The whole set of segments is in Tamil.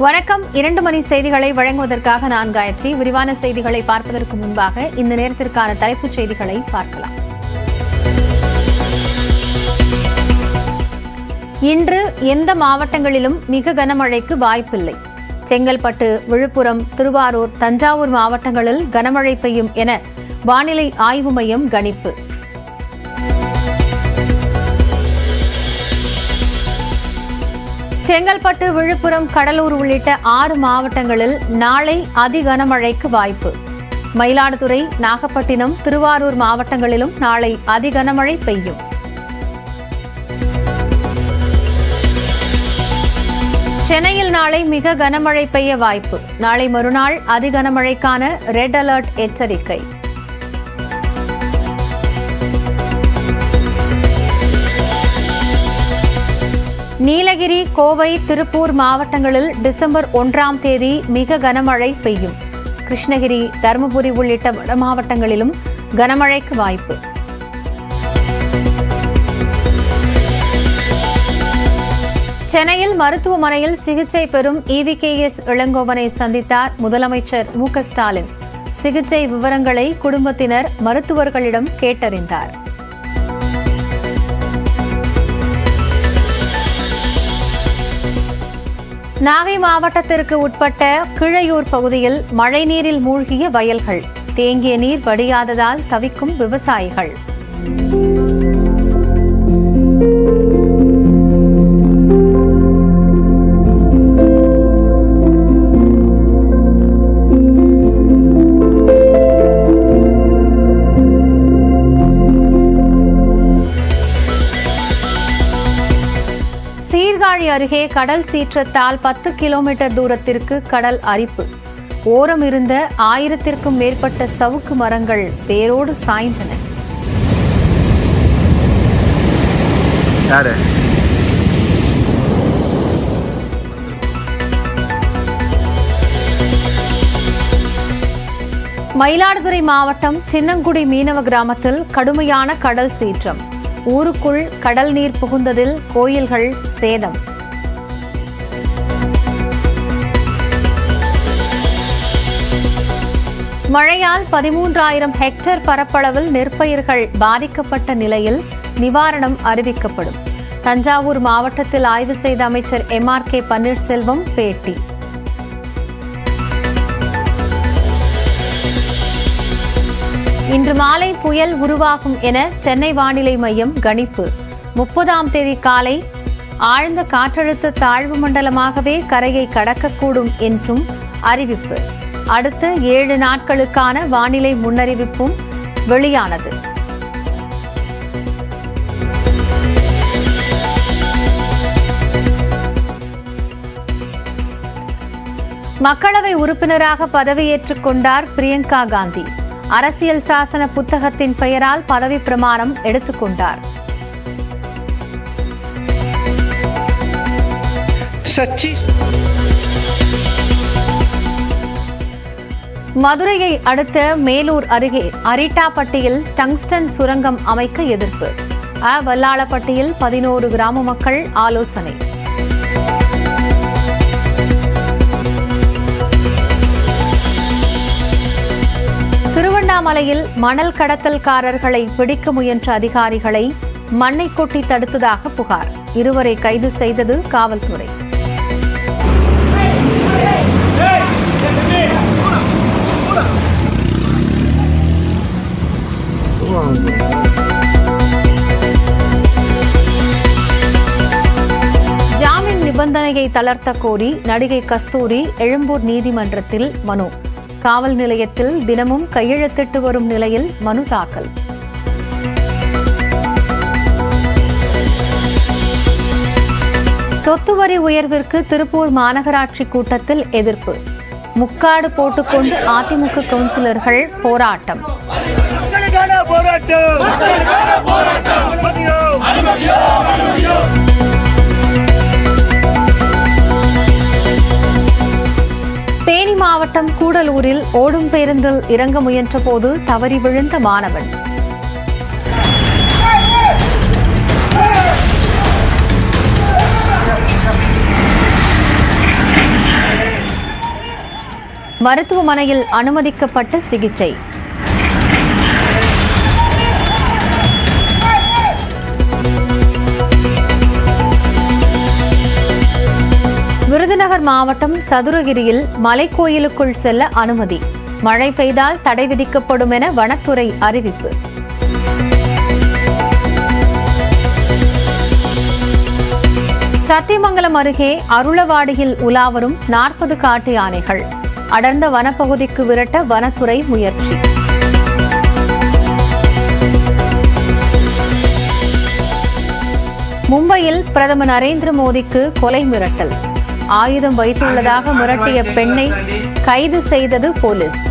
வணக்கம். 2 மணி செய்திகளை வழங்குவதற்காக நான் காயத்ரி. விரிவான செய்திகளை பார்ப்பதற்கு முன்பாக இந்த நேரத்திற்கான தலைப்புச் செய்திகளை பார்க்கலாம். இன்று எந்த மாவட்டங்களிலும் மிக கனமழைக்கு வாய்ப்பில்லை. செங்கல்பட்டு, விழுப்புரம், திருவாரூர், தஞ்சாவூர் மாவட்டங்களில் கனமழை பெய்யும் என வானிலை ஆய்வு மையம் கணிப்பு. செங்கல்பட்டு, விழுப்புரம், கடலூர் உள்ளிட்ட 6 மாவட்டங்களில் நாளை அதி கனமழைக்கு வாய்ப்பு. மயிலாடுதுறை, நாகப்பட்டினம், திருவாரூர் மாவட்டங்களிலும் நாளை அதி கனமழை பெய்யும். சென்னையில் நாளை மிக கனமழை பெய்ய வாய்ப்பு. நாளை மறுநாள் அதி கனமழைக்கான ரெட் அலர்ட் எச்சரிக்கை. நீலகிரி, கோவை, திருப்பூர் மாவட்டங்களில் டிசம்பர் 1ஆம் தேதி மிக கனமழை பெய்யும். கிருஷ்ணகிரி, தருமபுரி உள்ளிட்ட வட மாவட்டங்களிலும் கனமழைக்கு வாய்ப்பு. சென்னையில் மருத்துவமனையில் சிகிச்சை பெறும் EVKS இளங்கோவனை சந்தித்தார் முதலமைச்சர் MK ஸ்டாலின். சிகிச்சை விவரங்களை குடும்பத்தினர் மருத்துவர்களிடம் கேட்டறிந்தார். நாகை மாவட்டத்திற்கு உட்பட்ட கிழையூர் பகுதியில் மழைநீரில் மூழ்கிய வயல்கள். தேங்கிய நீர் வடியாததால் தவிக்கும் விவசாயிகள். சீர்காழி அருகே கடல் சீற்றத்தால் 10 கிலோமீட்டர் தூரத்திற்கு கடல் அரிப்பு. ஓரம் இருந்த 1000க்கும் மேற்பட்ட சவுக்கு மரங்கள் வேரோடு சாய்ந்தன. மயிலாடுதுறை மாவட்டம் சின்னங்குடி மீனவ கிராமத்தில் கடுமையான கடல் சீற்றம். ஊருக்குள் கடல் நீர் புகுந்ததில் கோயில்கள் சேதம். மழையால் 13,000 ஹெக்டேர் பரப்பளவில் நெற்பயிர்கள் பாதிக்கப்பட்ட நிலையில் நிவாரணம் அறிவிக்கப்படும். தஞ்சாவூர் மாவட்டத்தில் ஆய்வு செய்த அமைச்சர் MRK பன்னீர்செல்வம் பேட்டி. இன்று மாலை புயல் உருவாகும் என சென்னை வானிலை மையம் கணிப்பு. 30ஆம் தேதி காலை ஆழ்ந்த காற்றழுத்த தாழ்வு மண்டலமாகவே கரையை கடக்கக்கூடும் என்றும் அறிவிப்பு. அடுத்த 7 நாட்களுக்கான வானிலை முன்னறிவிப்பும் வெளியானது. மக்களவை உறுப்பினராக பதவியேற்றுக் கொண்டார் பிரியங்கா காந்தி. அரசியல் சாசன புத்தகத்தின் பெயரால் பதவி பிரமாணம் எடுத்துக் கொண்டார். மதுரையை அடுத்த மேலூர் அருகே அரிட்டாப்பட்டியில் டங்ஸ்டன் சுரங்கம் அமைக்க எதிர்ப்பு. வல்லாளப்பட்டியில் 11 கிராம மக்கள் ஆலோசனை. திருவண்ணாமலையில் மணல் கடத்தல்காரர்களை பிடிக்க முயன்ற அதிகாரிகளை மண்ணை கொட்டி தடுத்ததாக புகார். 2வரை கைது செய்தது காவல்துறை. ஜாமீன் நிபந்தனையை தளர்த்த கோரி நடிகை கஸ்தூரி எழும்பூர் நீதிமன்றத்தில் மனு. காவல் நிலையத்தில் தினமும் கையெழுத்திட்டு வரும் நிலையில் மனு தாக்கல். சொத்து வரி உயர்விற்கு திருப்பூர் மாநகராட்சி கூட்டத்தில் எதிர்ப்பு. முக்காடு போட்டுக்கொண்டு அதிமுக கவுன்சிலர்கள் போராட்டம். தேனி மாவட்டம் கூடலூரில் ஓடும் பேருந்தில் இறங்க முயன்றபோது தவறி விழுந்த மாணவன். மருத்துவமனையில் அனுமதிக்கப்பட்டு சிகிச்சை. விருதுநகர் மாவட்டம் சதுரகிரியில் மலைக்கோயிலுக்குள் செல்ல அனுமதி. மழை பெய்தால் தடை விதிக்கப்படும் என வனத்துறை அறிவிப்பு. சத்தியமங்கலம் அருகே அருளவாடியில் உலாவரும் 40 காட்டு யானைகள். அடர்ந்த வனப்பகுதிக்கு விரட்ட வனத்துறை முயற்சி. மும்பையில் பிரதமர் நரேந்திர மோடிக்கு கொலை மிரட்டல். ஆயுதம் வைத்துள்ளதாக மிரட்டிய பெண்ணை கைது செய்தது போலீஸ்.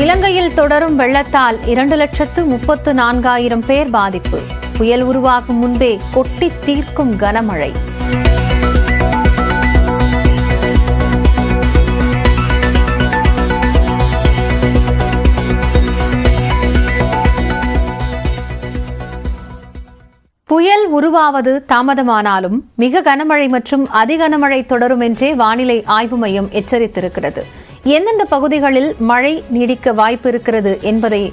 இலங்கையில் தொடரும் வெள்ளத்தால் 2,34,000 பேர் பாதிப்பு. புயல் உருவாகும் முன்பே கொட்டி தீர்க்கும் கனமழை. புயல் உருவாவது தாமதமானாலும் மிக கனமழை மற்றும் அதிகனமழை தொடரும் என்றே வானிலை ஆய்வு மையம் எச்சரித்திருக்கிறது. எந்தெந்த பகுதிகளில் மழை நீடிக்க வாய்ப்பு இருக்கிறது என்பதை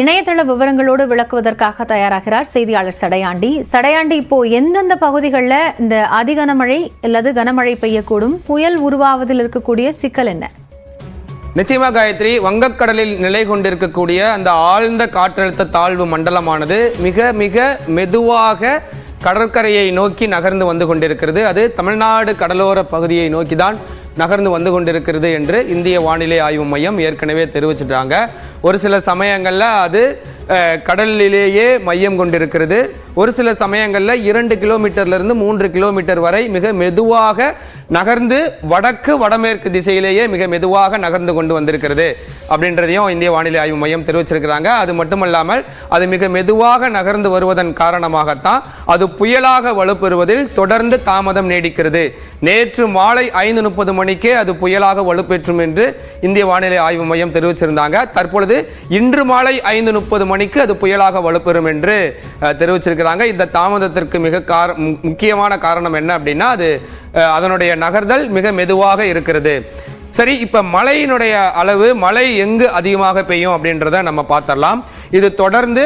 இணையதள விவரங்களோடு விளக்குவதற்காக தயாராகிறார் செய்தியாளர் சடையாண்டி. இப்போ எந்தெந்த பகுதிகளில் இந்த அதிகனமழை அல்லது கனமழை பெய்யக்கூடும், புயல் உருவாவதில் இருக்கக்கூடிய சிக்கல் என்ன? நிச்சயமா காயத்ரி, வங்கக்கடலில் நிலை கொண்டிருக்கக்கூடிய அந்த ஆழ்ந்த காற்றழுத்த தாழ்வு மண்டலமானது மிக மிக மெதுவாக கடற்கரையை நோக்கி நகர்ந்து வந்து கொண்டிருக்கிறது. அது தமிழ்நாடு கடலோர பகுதியை நோக்கி தான் நகர்ந்து வந்து கொண்டிருக்கிறது என்று இந்திய வானிலை ஆய்வு மையம் ஏற்கனவே தெரிவிச்சிட்டாங்க. ஒரு சில சமயங்களில் அது கடலிலேயே மையம் கொண்டிருக்கிறது. ஒரு சில சமயங்களில் 2 கிலோமீட்டர்லேருந்து 3 கிலோமீட்டர் வரை மிக மெதுவாக நகர்ந்து வடமேற்கு திசையிலேயே மிக மெதுவாக நகர்ந்து கொண்டு வந்திருக்கிறது அப்படின்றதையும் இந்திய வானிலை ஆய்வு மையம் தெரிவிச்சிருக்கிறாங்க. அது மட்டுமல்லாமல் அது மிக மெதுவாக நகர்ந்து வருவதன் காரணமாகத்தான் அது புயலாக வலுப்பெறுவதில் தொடர்ந்து தாமதம் நீடிக்கிறது. நேற்று மாலை 5:30 மணிக்கே அது புயலாக வலுப்பெற்றும் என்று இந்திய வானிலை ஆய்வு மையம் தெரிவிச்சிருந்தாங்க. தற்பொழுது இன்று மாலை 5:30 மணிக்கு அது புயலாக வலுப்பெறும் என்று தெரிவிச்சிருக்கிறாங்க. இந்த தாமதத்திற்கு மிக முக்கியமான காரணம் என்ன அப்படின்னா, அது அதனுடைய நகர்தல் மிக மெதுவாக இருக்கிறது. சரி, இப்ப மழையினுடைய அளவு, மழை எங்கு அதிகமாக பெய்யும் அப்படின்றத நம்ம பார்த்தரலாம். இது தொடர்ந்து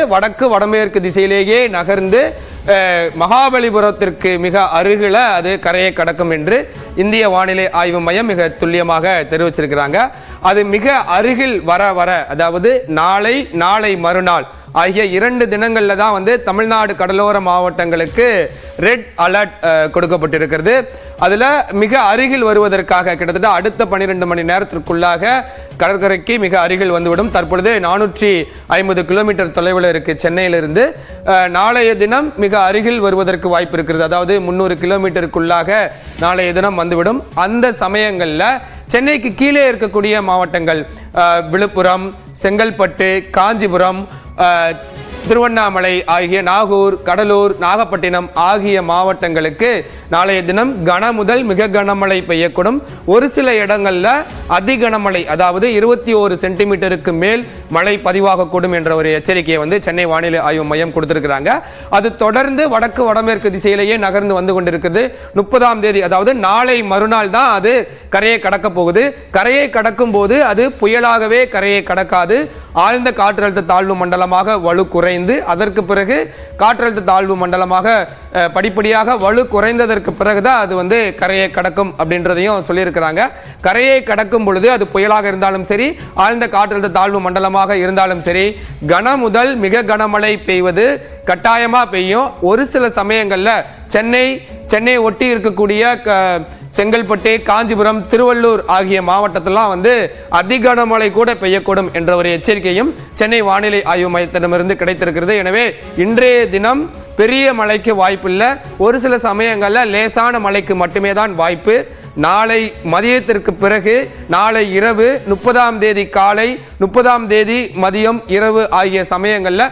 வடமேற்கு திசையிலேயே நகர்ந்து மகாபலிபுரத்திற்கு மிக அருகில அது கரையை கடக்கும் என்று இந்திய வானிலை ஆய்வு மையம் மிக துல்லியமாக தெரிவிச்சிருக்கிறாங்க. அது மிக அருகில் வர அதாவது நாளை மறுநாள் ஆகிய 2 தினங்கள்ல தான் வந்து தமிழ்நாடு கடலோர மாவட்டங்களுக்கு ரெட் அலர்ட் கொடுக்கப்பட்டிருக்கிறது. அதுல மிக அருகில் வருவதற்காக கிட்டத்தட்ட அடுத்த 12 மணி நேரத்திற்குள்ளாக கடற்கரைக்கு மிக அருகில் வந்துவிடும். தற்பொழுது 450 கிலோமீட்டர் தொலைவில் இருக்கு சென்னையிலிருந்து. நாளைய தினம் மிக அருகில் வருவதற்கு வாய்ப்பு இருக்கிறது. அதாவது 300 கிலோமீட்டருக்குள்ளாக நாளைய தினம் வந்துவிடும். அந்த சமயங்கள்ல சென்னைக்கு கீழே இருக்கக்கூடிய மாவட்டங்கள் விழுப்புரம், செங்கல்பட்டு, காஞ்சிபுரம், திருவண்ணாமலை ஆகிய நாகூர், கடலூர், நாகப்பட்டினம் ஆகிய மாவட்டங்களுக்கு நாளைய தினம் கன முதல் மிக கனமழை பெய்யக்கூடும். ஒரு சில இடங்கள்ல அதிகனமழை, அதாவது 21 சென்டிமீட்டருக்கு மேல் மழை பதிவாகக்கூடும் என்ற ஒரு எச்சரிக்கையை வந்து சென்னை வானிலை ஆய்வு மையம் கொடுத்திருக்கிறாங்க. அது தொடர்ந்து வடமேற்கு திசையிலேயே நகர்ந்து வந்து கொண்டிருக்கிறது. 30ஆம் தேதி, அதாவது நாளை மறுநாள் தான் அது கரையை கடக்க போகுது. கரையை கடக்கும் போது அது புயலாகவே கரையை கடக்காது. ஆழ்ந்த காற்றழுத்த தாழ்வு மண்டலமாக வலு குறைந்து அதற்கு பிறகு காற்றழுத்த தாழ்வு மண்டலமாக படிப்படியாக வலு குறைந்ததற்கு பிறகுதான் அது வந்து கரையை கடக்கும் அப்படின்றதையும் சொல்லியிருக்கிறாங்க. கரையை கடக்கும் பொழுது அது புயலாக இருந்தாலும் சரி, ஆழ்ந்த காற்றழுத்த தாழ்வு மண்டலமாக இருந்தாலும் சரி, கன முதல் மிக கனமழை பெய்வது கட்டாயமா பெய்யும். ஒரு சில சமயங்கள்ல சென்னை ஒட்டி இருக்கக்கூடிய செங்கல்பட்டு, காஞ்சிபுரம், திருவள்ளூர் ஆகிய மாவட்டத்திலாம் வந்து அதிகனமழை கூட பெய்யக்கூடும் என்ற ஒரு எச்சரிக்கையும் சென்னை வானிலை ஆய்வு மையத்திடமிருந்து கிடைத்திருக்கிறது. எனவே இன்றைய தினம் பெரிய மழைக்கு வாய்ப்பில்லை. ஒரு சில சமயங்களில் லேசான மழைக்கு மட்டுமே தான் வாய்ப்பு. நாளை மதியத்திற்கு பிறகு, நாளை இரவு, 30ஆம் தேதி காலை, 30ஆம் தேதி மதியம், இரவு ஆகிய சமயங்களில்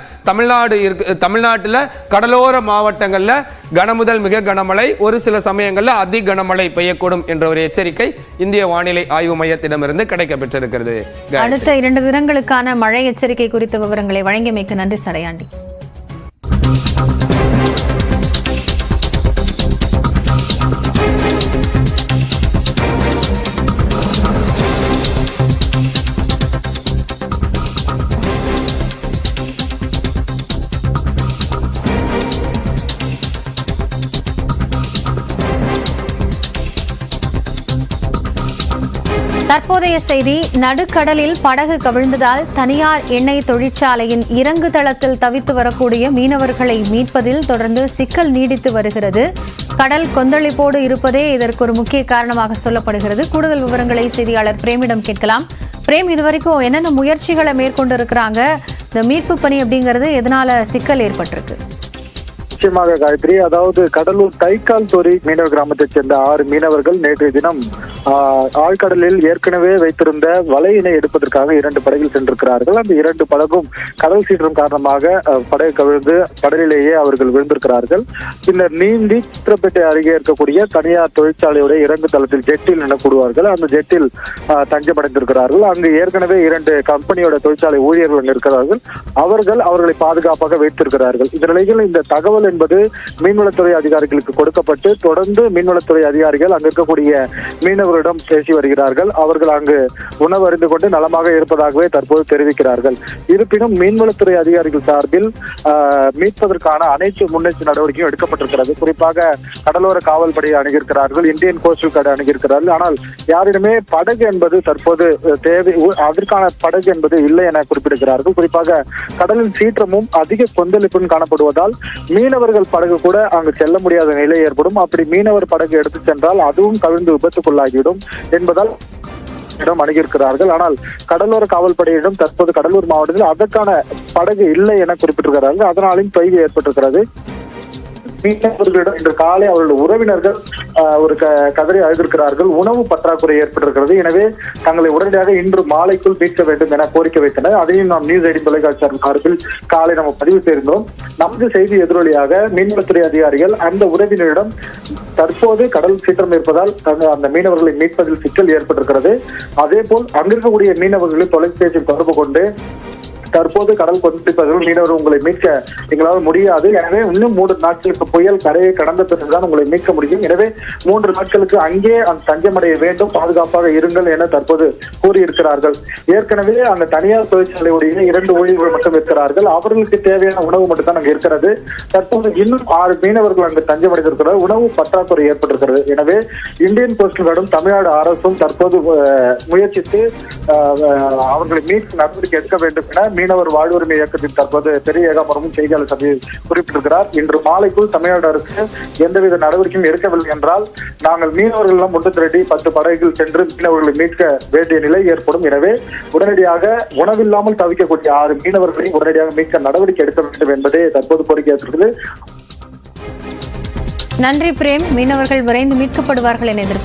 தமிழ்நாட்டில் கடலோர மாவட்டங்களில் கனமுதல் மிக கனமழை, ஒரு சில சமயங்களில் அதி கனமழை பெய்யக்கூடும் என்ற ஒரு எச்சரிக்கை இந்திய வானிலை ஆய்வு மையத்திடமிருந்து கிடைக்கப்பெற்றிருக்கிறது. அடுத்த 2 தினங்களுக்கான மழை எச்சரிக்கை குறித்த விவரங்களை வழங்கியமைக்கு நன்றி சடையாண்டி. தற்போதைய செய்தி, நடுக்கடலில் படகு கவிழ்ந்ததால் தனியார் எண்ணெய் தொழிற்சாலையின் இறங்கு தளத்தில் தவித்து வரக்கூடிய மீனவர்களை மீட்பதில் தொடர்ந்து சிக்கல் நீடித்து வருகிறது. கடல் கொந்தளிப்போடு இருப்பதே இதற்கு ஒரு முக்கிய காரணமாக சொல்லப்படுகிறது. கூடுதல் விவரங்களை செய்தியாளர் பிரேமிடம் கேட்கலாம். பிரேம், இதுவரைக்கும் என்னென்ன முயற்சிகளை மேற்கொண்டு இருக்கிறாங்க? இந்த மீட்பு பணி அப்படிங்கிறது எதனால சிக்கல் ஏற்பட்டிருக்கு? நிச்சயமாக காயத்ரி, அதாவது கடலூர் தைக்கால் தோரி மீனவ கிராமத்தைச் சேர்ந்த 6 மீனவர்கள் நேற்றைய தினம் ஆழ்கடலில் ஏற்கனவே வைத்திருந்த வலையினை எடுப்பதற்காக 2 படகில் சென்றிருக்கிறார்கள். அந்த 2 படகும் கடல் சீற்றம் காரணமாக படகு கவிழ்ந்து கடலிலேயே அவர்கள் விழுந்திருக்கிறார்கள். பின்னர் நீந்தி சித்திரப்பேட்டை அருகே இருக்கக்கூடிய தனியார் தொழிற்சாலையுடைய இறங்கு தளத்தில் ஜெட்டில் என கூடுவார்கள், அந்த ஜெட்டில் தஞ்சமடைந்திருக்கிறார்கள். அங்கு ஏற்கனவே 2 கம்பெனியோட தொழிற்சாலை ஊழியர்கள் இருக்கிறார்கள். அவர்களை பாதுகாப்பாக வைத்திருக்கிறார்கள். இந்த நிலையில் இந்த தகவல் என்பது மீன்வளத்துறை அதிகாரிகளுக்கு கொடுக்கப்பட்டு தொடர்ந்து மீன்வளத்துறை அதிகாரிகள் அங்கு இருக்கக்கூடிய மீனவர்களிடம் பேசி வருகிறார்கள். அவர்கள் அங்கு உணவு அறிந்து கொண்டு நலமாக இருப்பதாகவே தற்போது தெரிவிக்கிறார்கள். இருப்பினும் மீன்வளத்துறை அதிகாரிகள் சார்பில் மீட்பதற்கான அனைத்து முன்னெச்சரிக்கை நடவடிக்கையும் எடுக்கப்பட்டிருக்கிறது. குறிப்பாக கடலோர காவல்படையை அணுகியிருக்கிறார்கள், இந்தியன் கோஸ்டல் கார்டு அணுகியிருக்கிறார்கள். ஆனால் யாரிடமே படகு என்பது தற்போது அதற்கான படகு என்பது இல்லை என குறிப்பிடுகிறார்கள். குறிப்பாக கடலின் சீற்றமும் அதிக கொந்தளிப்பும் காணப்படுவதால் மீனவர்கள் படகு கூட அங்கு செல்ல முடியாத நிலை ஏற்படும். அப்படி மீனவர் படகு எடுத்து சென்றால் அதுவும் கவிழ்ந்து விபத்துக்குள்ளாகிவிடும் என்பதால் அணுகியிருக்கிறார்கள். ஆனால் கடலோர காவல்படையிடம் தற்போது கடலூர் மாவட்டத்தில் அதற்கான படகு இல்லை என குறிப்பிட்டிருக்கிறார்கள். அதனாலும் தொய்வு ஏற்பட்டிருக்கிறது. மீனவர்களிடம் இன்று காலை அவர்களுடைய உறவினர்கள் ஒரு கதறி அழுதிருக்கிறார்கள். உணவு பற்றாக்குறை ஏற்பட்டிருக்கிறது. எனவே தங்களை உடனடியாக இன்று மாலைக்குள் மீட்க வேண்டும் என கோரிக்கை வைத்தனர். அதையும் நாம் நியூஸ் 8 தொலைக்காட்சி சார்பில் காலை நம்ம பதிவு செய்திருந்தோம். நமது செய்தி எதிரொலியாக மீன்வளத்துறை அதிகாரிகள் அந்த உறவினரிடம் தற்போது கடல் சீற்றம் இருப்பதால் அந்த மீனவர்களை மீட்பதில் சிக்கல் ஏற்பட்டிருக்கிறது. அதே போல் அங்கிருக்கக்கூடிய மீனவர்களை தொலைபேசியில் தொடர்பு கொண்டு தற்போது கடல் கொந்தளிப்பவர்கள் மீனவர்கள் உங்களை மீட்க எங்களால் முடியாது, எனவே இன்னும் 3 நாட்களுக்கு புயல் கரையை கடந்த பிறகுதான் உங்களை மீட்க முடியும், எனவே 3 நாட்களுக்கு அங்கே தஞ்சமடைய வேண்டும், பாதுகாப்பாக இருங்கள் என தற்போது கூறியிருக்கிறார்கள். ஏற்கனவே அந்த தனியார் தொழிற்சாலையுடைய 2 ஊழியர்கள் மட்டும் இருக்கிறார்கள். அவர்களுக்கு தேவையான உணவு மட்டும் தான் அங்கு இருக்கிறது. தற்போது இன்னும் 6 மீனவர்கள் அங்கு தஞ்சமடைந்திருக்கிறார். உணவு பற்றாக்குறை ஏற்பட்டிருக்கிறது. எனவே இந்தியன் கோஸ்டல் கார்டும் தமிழ்நாடு அரசும் தற்போது முயற்சித்து அவர்களை மீட்கும் நடவடிக்கை எடுக்க வேண்டும் என மீனவர் வாழ்வுரிமை இயக்கத்தின் தற்போது பெரிய ஏகாமரமும் செய்தியாளர் சபையில் குறிப்பிட்டிருக்கிறார். இன்று மாலைக்குள் தமிழ்நாடு அரசு எந்தவித நடவடிக்கையும் எடுக்கவில்லை என்றால் நாங்கள் மீனவர்கள் எல்லாம் ஒன்று திரட்டி 10 படகுகள் சென்று மீனவர்களை மீட்க வேண்டிய நிலை ஏற்படும். எனவே உடனடியாக உணவில்லாமல் தவிக்கக்கூடிய 6 மீனவர்களை உடனடியாக மீட்க நடவடிக்கை எடுக்க வேண்டும் என்பதே தற்போது கோரிக்கை ஏற்படுகிறது. நன்றி பிரேம். மீனவர்கள் விரைந்து மீட்கப்படுவார்கள் என எதிர்பார்க்கிறேன்.